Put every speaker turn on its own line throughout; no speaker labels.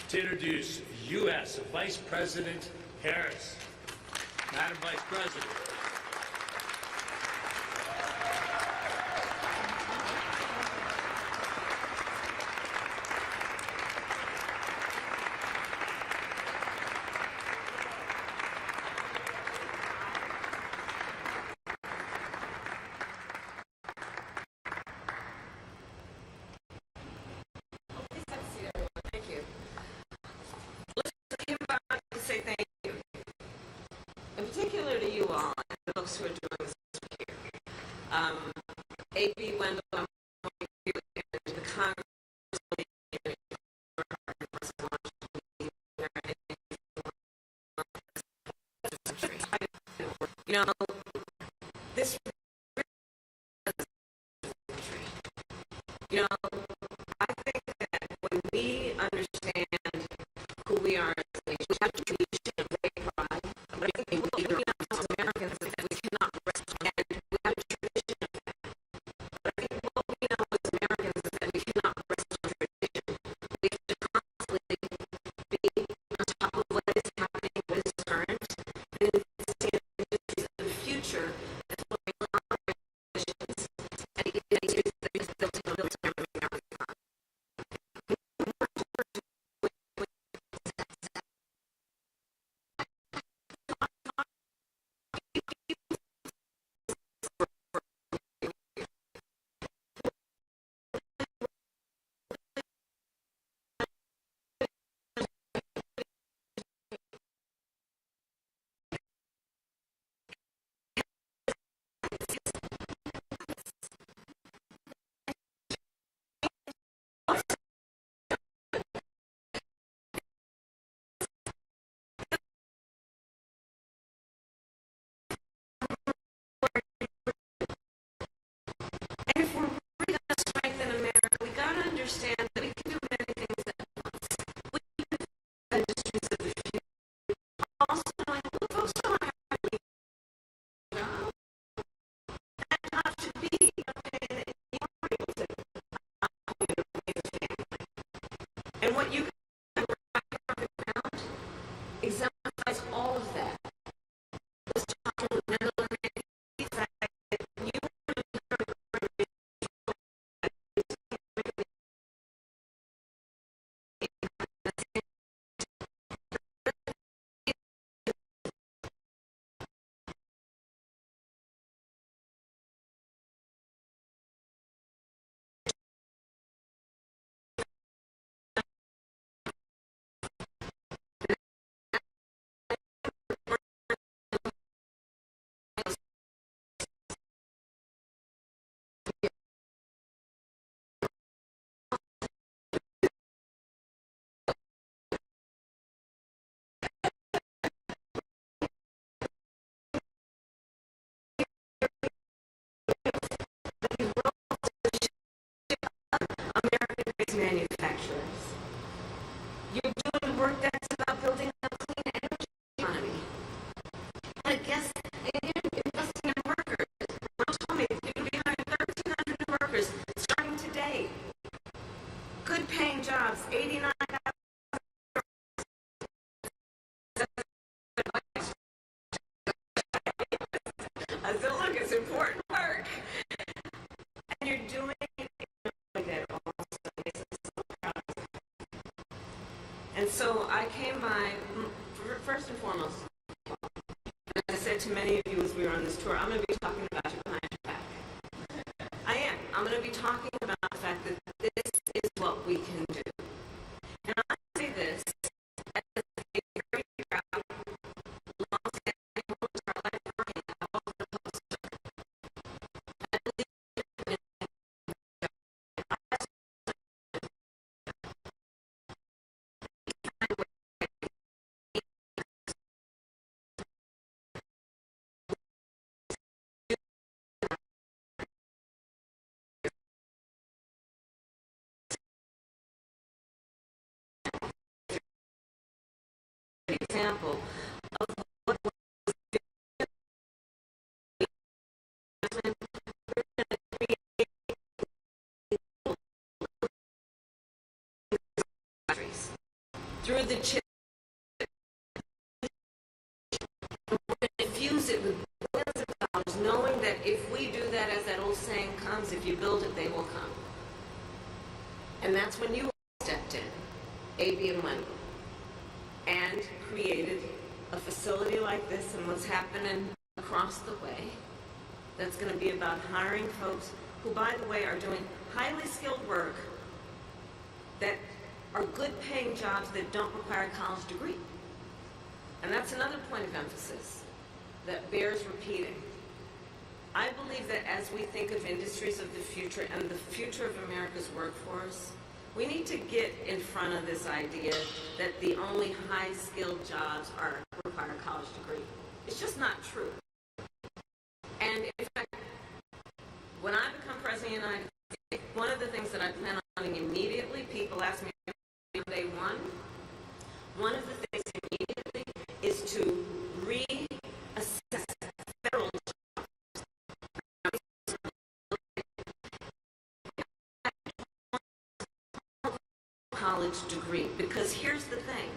to introduce U.S. Vice President Harris. Madam Vice President.
Say thank you, in particular to you all and the folks who are doing this here. A.B. Wendell, I'm to the Congress. You know, this you know, I think that when we understand who we are, we have to be pride. But I think what we know as Americans is that we cannot rest, and we have a tradition of that. But I think what we know as Americans is that we cannot rest on tradition. We have to constantly be on top of what is happening, what is current, and stand in the future as well as our traditions and the issues that is built in the American economy. And if we're really going to strengthen America, we got to understand that we can do many things at once. We can do industries of the future. Also, look, folks don't have to be a job. That job should be okay that you are able to raise a family. And what you can do right around exemplifies all of that. Let's talk to another fact that you American-based manufacturers. You're doing work that's about building a clean energy economy. And I guess, again, investing in workers. Ron told me you're going to be hiring 1,300 new workers starting today. Good paying jobs, 89,000. I feel like it's important work. And you're doing it that also makes us so proud. And so I came by, first and foremost, as I said to many of you as we were on this tour, I'm going to be talking about you behind your back. I am. I'm going to be talking about the fact that this is what we can do. And I say this as a very proud, long-standing volunteer librarian of all the poster. I believe in through the chip, infuse it with billions of dollars, knowing that if we do that, as that old saying comes, if you build it, they will come. And that's when you stepped in, AB and money, and created a facility like this and what's happening across the way that's going to be about hiring folks who, by the way, are doing highly skilled work that are good paying jobs that don't require a college degree. And that's another point of emphasis that bears repeating. I believe that as we think of industries of the future and the future of America's workforce, we need to get in front of this idea that the only high-skilled jobs require a college degree. It's just not true. And in fact, when I become President of the United States, one of the things that I plan on doing immediately, people ask me on day one of the things immediately is to reassess federal college degree, because here's the thing,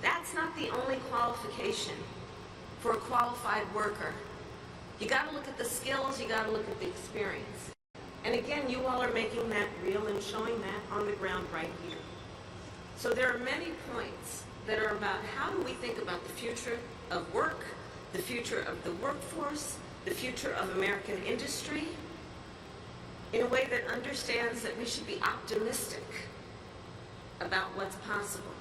that's not the only qualification for a qualified worker. You got to look at the skills, you got to look at the experience. And again, you all are making that real and showing that on the ground right here. So there are many points that are about how do we think about the future of work, the future of the workforce, the future of American industry, in a way that understands that we should be optimistic about what's possible.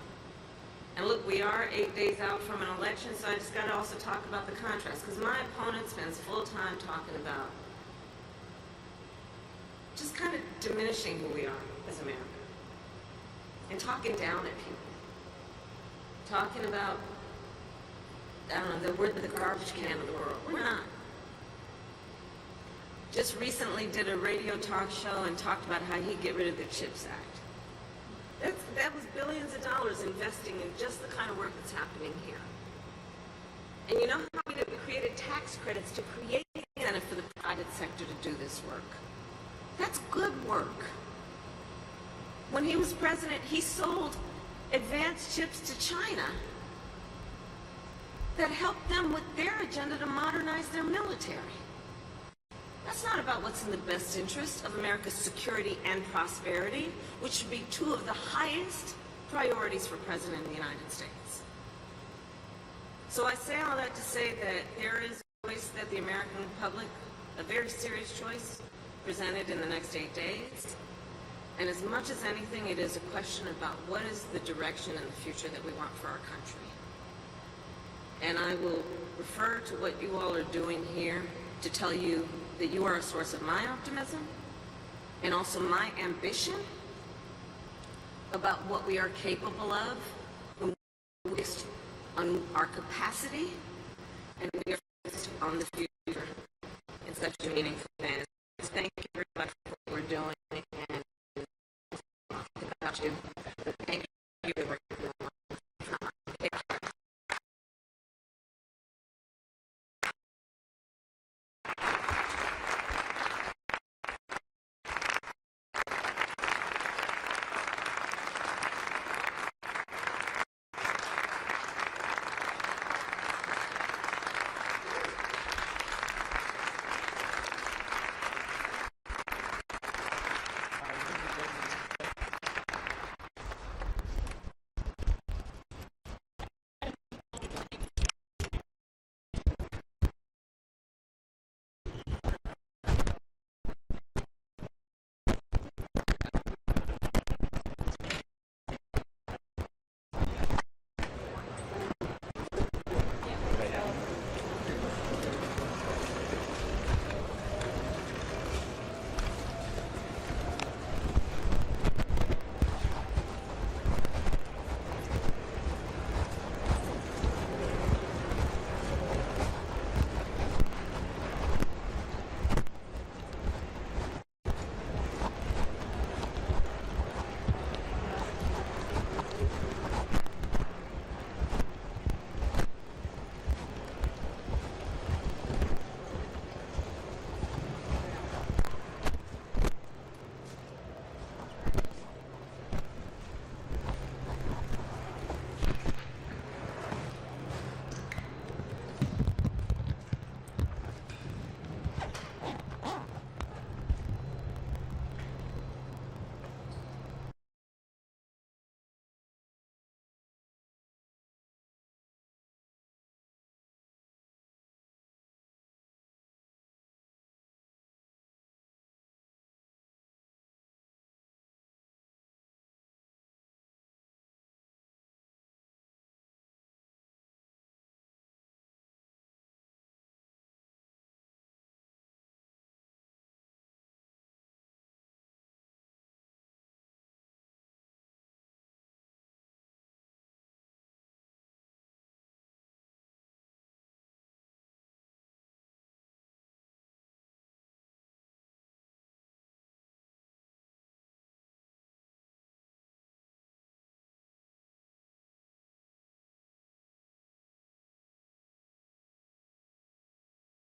And look, we are 8 days out from an election, so I just got to also talk about the contrast, because my opponent spends full time talking about just kind of diminishing who we are as America and talking down at people, talking about, I don't know, we're the garbage can of the world. We're not. Just recently did a radio talk show and talked about how he'd get rid of the CHIPS Act. That was billions of dollars investing in just the kind of work that's happening here. And you know how we created tax credits to create incentive for the private sector to do this work? That's good work. When he was president, he sold advanced chips to China that helped them with their agenda to modernize their military. That's not about what's in the best interest of America's security and prosperity, which should be two of the highest priorities for President of the United States. So I say all that to say that there is a choice that the American public, a very serious choice, presented in the next 8 days. And as much as anything, it is a question about what is the direction and the future that we want for our country. And I will refer to what you all are doing here to tell you that you are a source of my optimism and also my ambition about what we are capable of when we're focused on our capacity and we are focused on the future in such a meaningful manner. Thank you very much for what we're doing, and about you. Thank you.